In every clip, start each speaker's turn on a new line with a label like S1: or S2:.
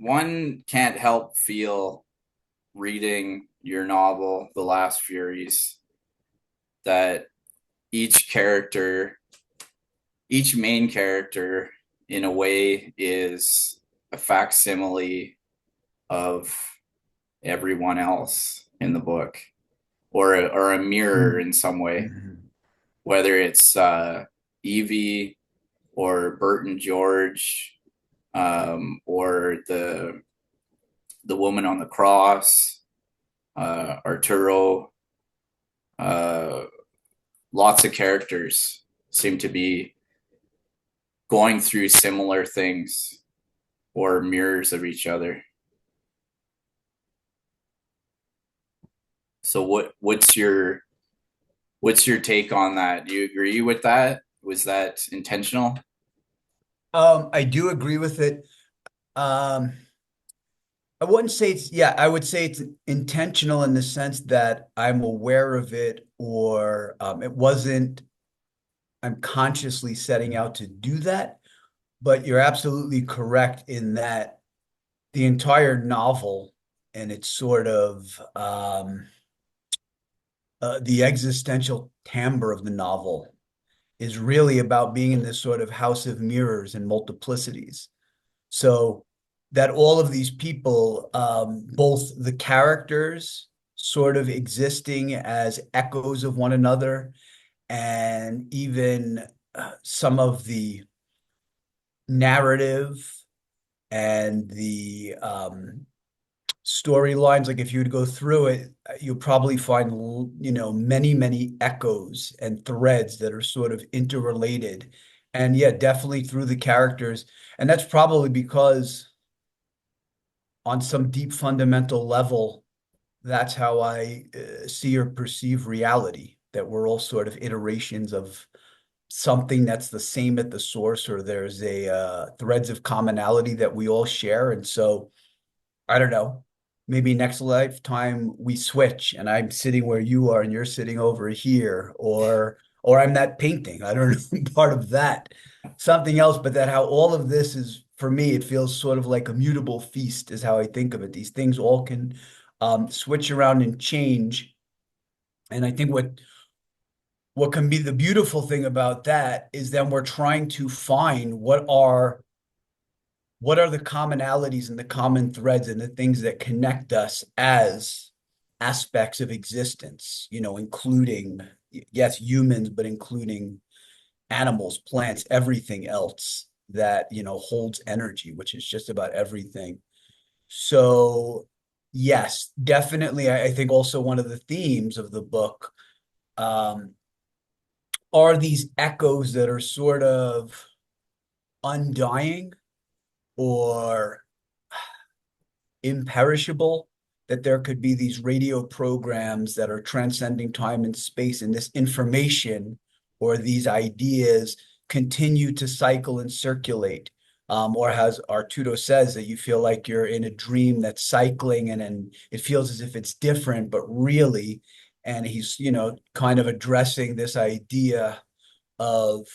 S1: one can't help feel reading your novel, The Last Furies, that each character, each main character, in a way, is a facsimile of everyone else in the book, or a mirror in some way,
S2: Mm-hmm.
S1: whether it's Evie or Bert and George, or the woman on the cross, Arturo. Uh, Lots of characters seem to be going through similar things or mirrors of each other. So what's your take on that? Do you agree with that? Was that intentional?
S2: I do agree with it. Um, I wouldn't say I would say it's intentional in the sense that I'm aware of it or it wasn't, I'm consciously setting out to do that. But you're absolutely correct in that the entire novel and it's sort of the existential timbre of the novel is really about being in this sort of house of mirrors and multiplicities. So that all of these people, both the characters sort of existing as echoes of one another, and even some of the narrative and the storylines, like if you would go through it, you'll probably find, many, many echoes and threads that are sort of interrelated. And yeah, definitely through the characters. And that's probably because on some deep fundamental level, that's how I see or perceive reality, that we're all sort of iterations of something that's the same at the source, or there's a threads of commonality that we all share. And so I don't know. Maybe next lifetime we switch and I'm sitting where you are and you're sitting over here, or I'm that painting. I don't know, part of that. Something else, but that how all of this is for me, it feels sort of like a mutable feast is how I think of it. These things all can switch around and change. And I think what can be the beautiful thing about that is then we're trying to find what are the commonalities and the common threads and the things that connect us as aspects of existence, including, yes, humans, but including animals, plants, everything else that, holds energy, which is just about everything. So, yes, definitely. I think also one of the themes of the book um, are these echoes that are sort of undying or imperishable, that there could be these radio programs that are transcending time and space, and this information or these ideas continue to cycle and circulate. Or as Arturo says, that you feel like you're in a dream that's cycling and it feels as if it's different, but really, and he's, kind of addressing this idea of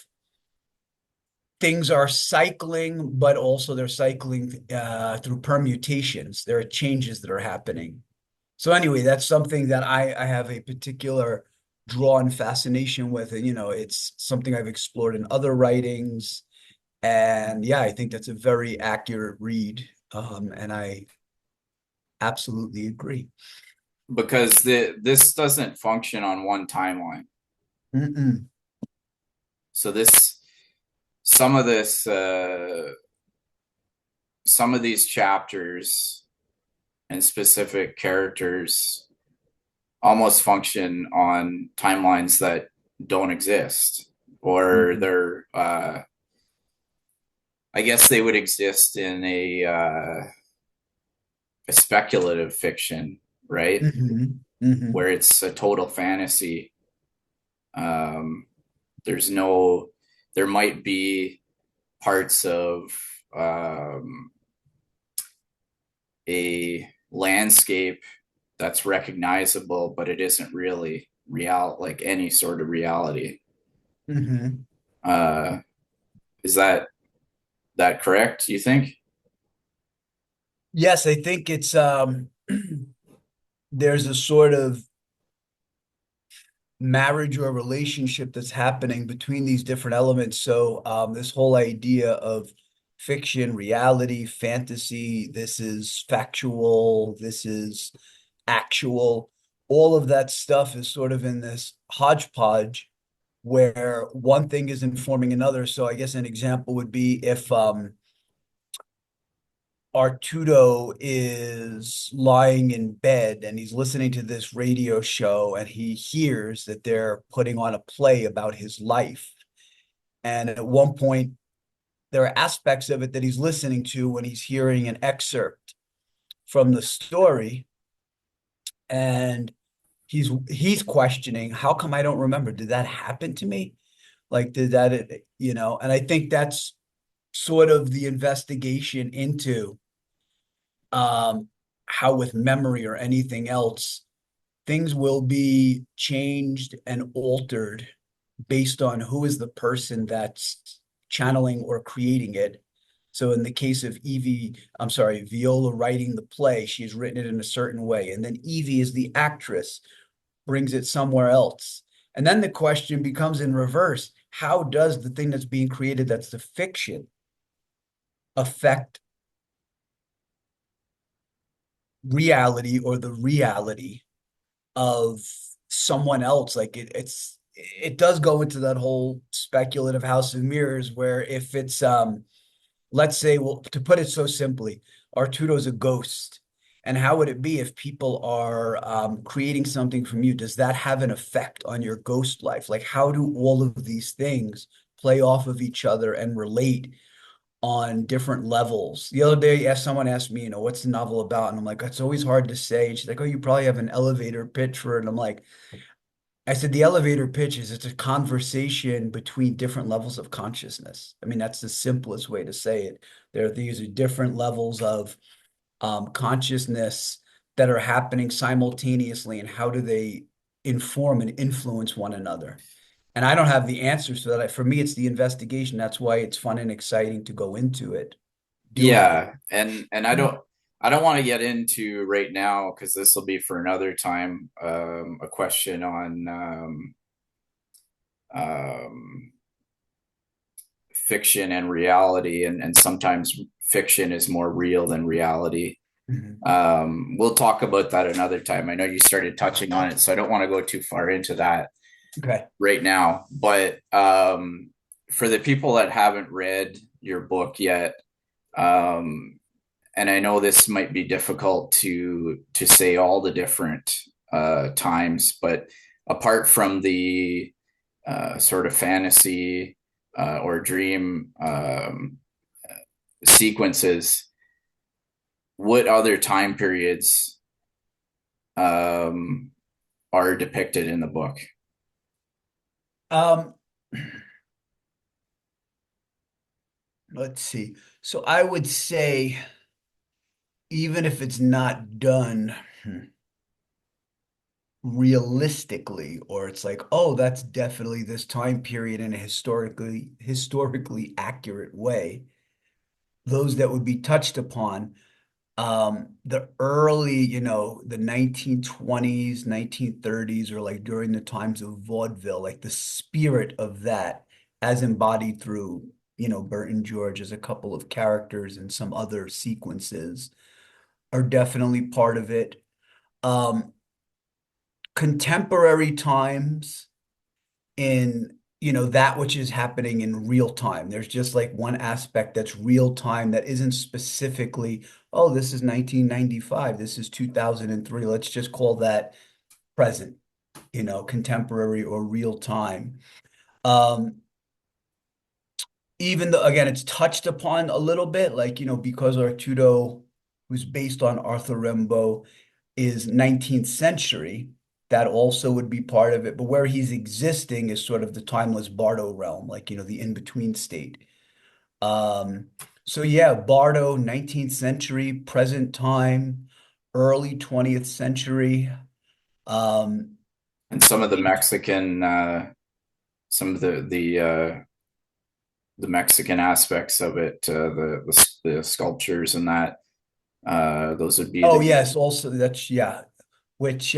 S2: things are cycling, but also they're cycling through permutations. There are changes that are happening. So anyway, that's something that I have a particular draw and fascination with. And, it's something I've explored in other writings. And yeah, I think that's a very accurate read. And I absolutely agree.
S1: Because this doesn't function on one timeline.
S2: Mm-mm.
S1: So some of this some of these chapters and specific characters almost function on timelines that don't exist, or
S2: Mm-mm.
S1: they're I guess they would exist in a speculative fiction, right?
S2: Mm-hmm. Mm-hmm.
S1: Where it's a total fantasy. Um, there's no, there might be parts of um, a landscape that's recognizable, but it isn't really real, like any sort of reality.
S2: Mm-hmm.
S1: Uh, is that correct? You think?
S2: Yes, I think it's there's a sort of marriage or relationship that's happening between these different elements. So this whole idea of fiction, reality, fantasy, this is factual, this is actual, all of that stuff is sort of in this hodgepodge where one thing is informing another. So I guess an example would be if Arturo is lying in bed and he's listening to this radio show and he hears that they're putting on a play about his life. And at one point, there are aspects of it that he's listening to when he's hearing an excerpt from the story. And he's questioning, how come I don't remember? Did that happen to me? Like, did that, and I think that's sort of the investigation into how with memory or anything else, things will be changed and altered based on who is the person that's channeling or creating it. So in the case of Viola writing the play, she's written it in a certain way. And then Evie is the actress, brings it somewhere else. And then the question becomes in reverse. How does the thing that's being created, that's the fiction, affect reality or the reality of someone else? Like it does go into that whole speculative house of mirrors where if it's let's say, well, to put it so simply, Arturo's a ghost. And how would it be if people are creating something from you? Does that have an effect on your ghost life? Like, how do all of these things play off of each other and relate on different levels? The other day, someone asked me, what's the novel about? And I'm like, it's always hard to say. And she's like, oh, you probably have an elevator pitch for it. And I'm like, I said, the elevator pitch is it's a conversation between different levels of consciousness. I mean, that's the simplest way to say it. These are different levels of consciousness that are happening simultaneously, and how do they inform and influence one another? And I don't have the answers to that. For me, it's the investigation. That's why it's fun and exciting to go into it, doing it.
S1: Yeah, and I don't want to get into right now because this will be for another time. A question on um, fiction and reality, and sometimes fiction is more real than reality.
S2: Mhm.
S1: We'll talk about that another time. I know you started touching on it, so I don't want to go too far into that
S2: Okay.
S1: right now. But for the people that haven't read your book yet, um, and I know this might be difficult to say all the different times, but apart from the sort of fantasy or dream sequences, what other time periods um, are depicted in the book?
S2: Um, let's see. So I would say, even if it's not done realistically, or it's like, oh, that's definitely this time period in a historically accurate way, those that would be touched upon, the early, the 1920s, 1930s, or like during the times of vaudeville, like the spirit of that as embodied through, Burton George as a couple of characters and some other sequences are definitely part of it. Um, Contemporary times in that which is happening in real time. There's just like one aspect that's real time that isn't specifically, oh, this is 1995, this is 2003. Let's just call that present, contemporary or real time. Um, Even though, again, it's touched upon a little bit, like, because Arturo, who's based on Arthur Rimbaud, is 19th century, that also would be part of it. But where he's existing is sort of the timeless Bardo realm, like, the in-between state. Um, so yeah, Bardo, 19th century, present time, early 20th century. Um,
S1: And some of the Mexican, some of the Mexican aspects of it, the sculptures and that. Those would be
S2: Oh
S1: the
S2: yes, also that's yeah. Which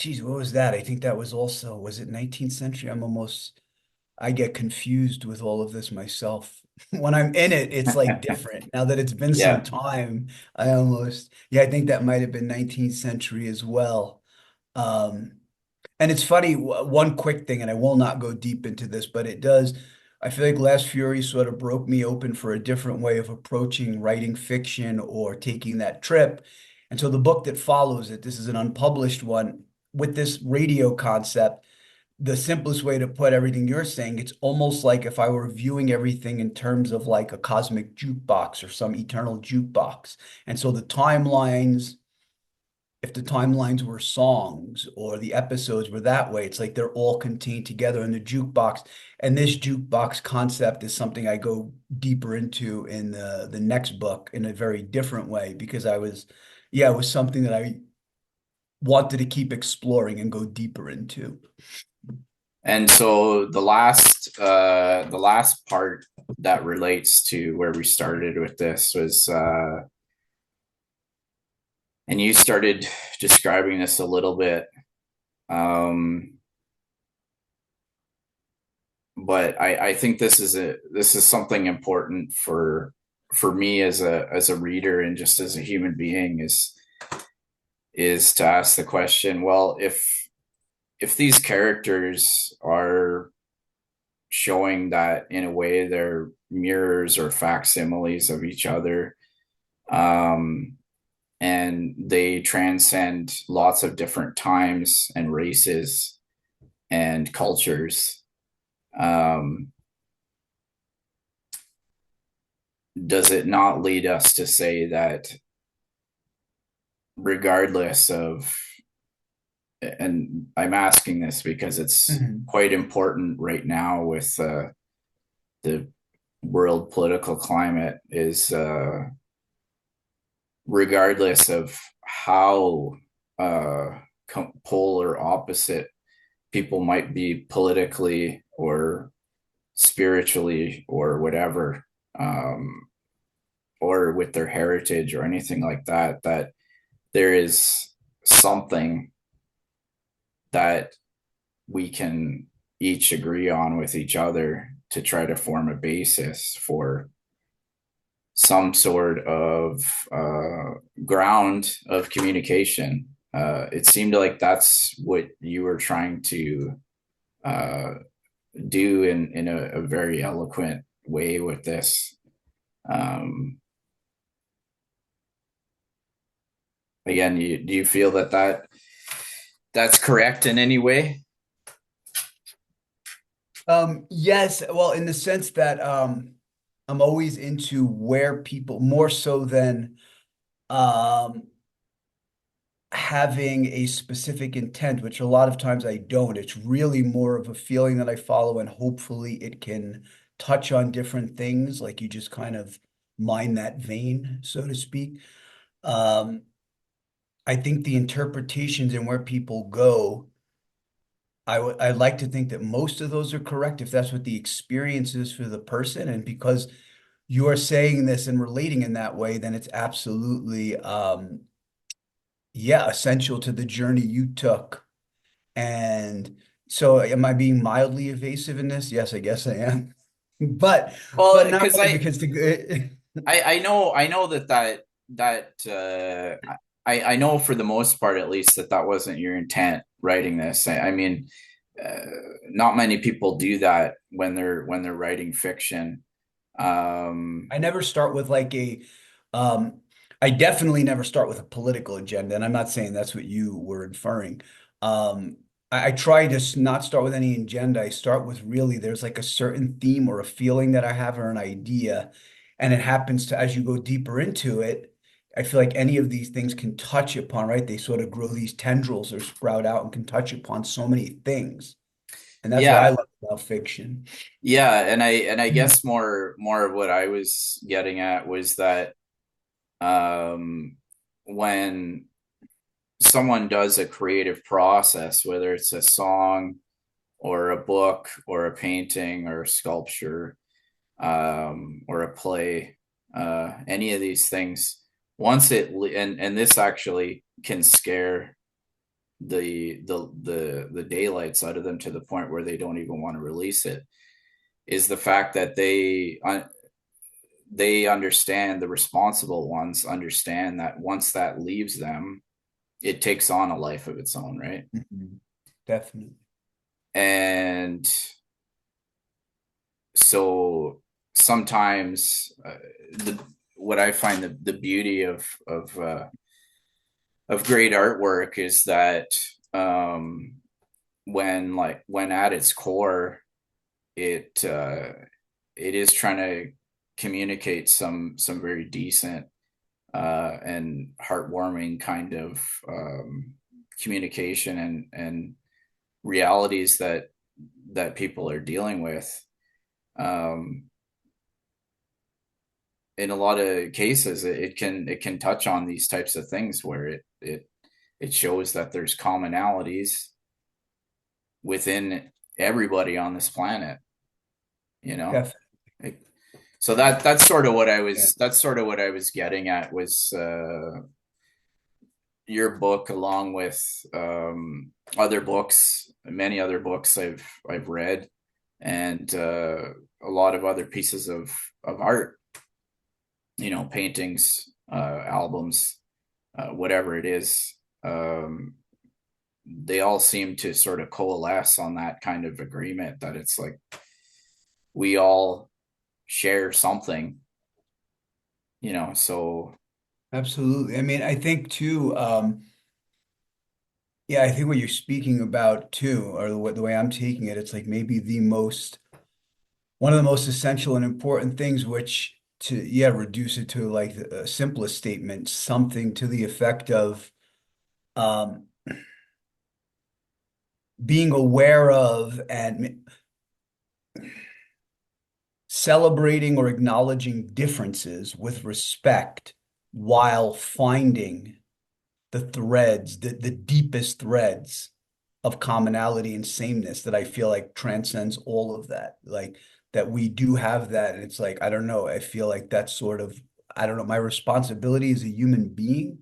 S2: geez, what was that? I think that was also, was it 19th century? I get confused with all of this myself. When I'm in it, it's like different. Now that it's been some
S1: yeah.
S2: time, yeah, I think that might have been 19th century as well. Um, and it's funny, one quick thing, and I will not go deep into this, but it does. I feel like Last Fury sort of broke me open for a different way of approaching writing fiction or taking that trip. And so the book that follows it, this is an unpublished one with this radio concept. The simplest way to put everything you're saying, it's almost like if I were viewing everything in terms of like a cosmic jukebox or some eternal jukebox. And so the timelines, if the timelines were songs or the episodes were that way, it's like they're all contained together in the jukebox. And this jukebox concept is something I go deeper into in the next book in a very different way because yeah, it was something that I wanted to keep exploring and go deeper into.
S1: And so the last part that relates to where we started with this was, and you started describing this a little bit, um, but I think this is something important for me as a reader and just as a human being is to ask the question, well, if these characters are showing that in a way they're mirrors or facsimiles of each other, um, and they transcend lots of different times and races and cultures. Um, does it not lead us to say that regardless of, and I'm asking this because it's
S2: Mhm.
S1: quite important right now with the world political climate, is regardless of how polar opposite people might be politically or spiritually or whatever, um, or with their heritage or anything like that, that there is something that we can each agree on with each other to try to form a basis for some sort of ground of communication. It seemed like that's what you were trying to uh, do in a very eloquent way with this. Um, Again, do you feel that's correct in any way?
S2: Yes, well, in the sense that I'm always into where people more so than um having a specific intent, which a lot of times I don't. It's really more of a feeling that I follow, and hopefully it can touch on different things, like you just kind of mine that vein, so to speak. Um, I think the interpretations and where people go, I'd like to think that most of those are correct if that's what the experience is for the person. And because you are saying this and relating in that way, then it's absolutely yeah, essential to the journey you took. And so am I being mildly evasive in this? Yes, I guess I am. But
S1: Well,
S2: but not
S1: because
S2: really because the
S1: I know that I know for the most part at least that wasn't your intent writing this. I mean, uh, not many people do that when they're writing fiction. Um,
S2: I never start with like a um I definitely never start with a political agenda, and I'm not saying that's what you were inferring. I try to not start with any agenda. I start with really there's like a certain theme or a feeling that I have or an idea, and it happens to as you go deeper into it, I feel like any of these things can touch upon, right? They sort of grow these tendrils or sprout out and can touch upon so many things. And that's what I
S1: yeah,
S2: love about fiction.
S1: yeah, and I guess more of what I was getting at was that um, when someone does a creative process, whether it's a song or a book or a painting or a sculpture, or a play, any of these things. and this actually can scare the daylights out of them to the point where they don't even want to release it, is the fact that they understand, the responsible ones understand that once that leaves them, it takes on a life of its own, right?
S2: Mhm. Definitely.
S1: And so sometimes the what I find the beauty of great artwork is that um, when at its core, it it is trying to communicate some very decent and heartwarming kind of communication and realities that people are dealing with. Um, in a lot of cases, it can touch on these types of things where it shows that there's commonalities within everybody on this planet. You know,
S2: Definitely.
S1: It- so that's sort of what I
S2: Yeah.
S1: was that's sort of what I was getting at was your book, along with other books, many other books I've read, and a lot of other pieces of art. Paintings, albums, whatever it is. They all seem to sort of coalesce on that kind of agreement that it's like we all share something. So
S2: Absolutely. I mean, I think too, yeah, I think what you're speaking about too, or the way I'm taking it, it's like maybe one of the most essential and important things, which to, yeah, reduce it to like a simplest statement, something to the effect of um, being aware of and celebrating or acknowledging differences with respect while finding the deepest threads of commonality and sameness that I feel like transcends all of that. Like that we do have that. And it's like, I don't know, I feel like that's sort of, I don't know, my responsibility as a human being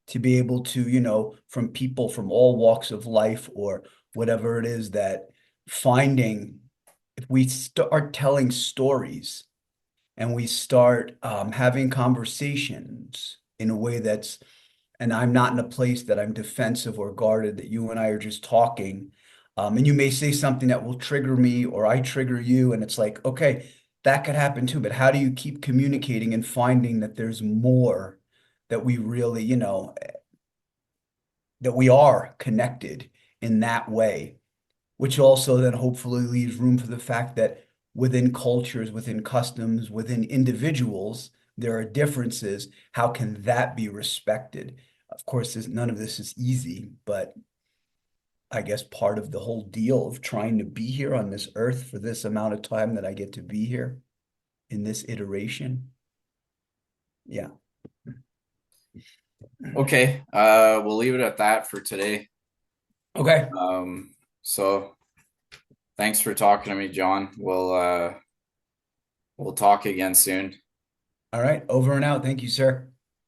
S2: to be able to, from people from all walks of life or whatever it is that finding, if we start telling stories and we start having conversations in a way that's, and I'm not in a place that I'm defensive or guarded, that you and I are just talking. And you may say something that will trigger me or I trigger you. And it's like, okay, that could happen too. But how do you keep communicating and finding that there's more that we really, that we are connected in that way? Which also then hopefully leaves room for the fact that within cultures, within customs, within individuals, there are differences. How can that be respected? Of course, none of this is easy, but I guess part of the whole deal of trying to be here on this earth for this amount of time that I get to be here in this iteration. Yeah.
S1: okay, we'll leave it at that for today.
S2: Okay.
S1: So thanks for talking to me, John. We'll talk again soon.
S2: All right. Over and out. Thank you, sir.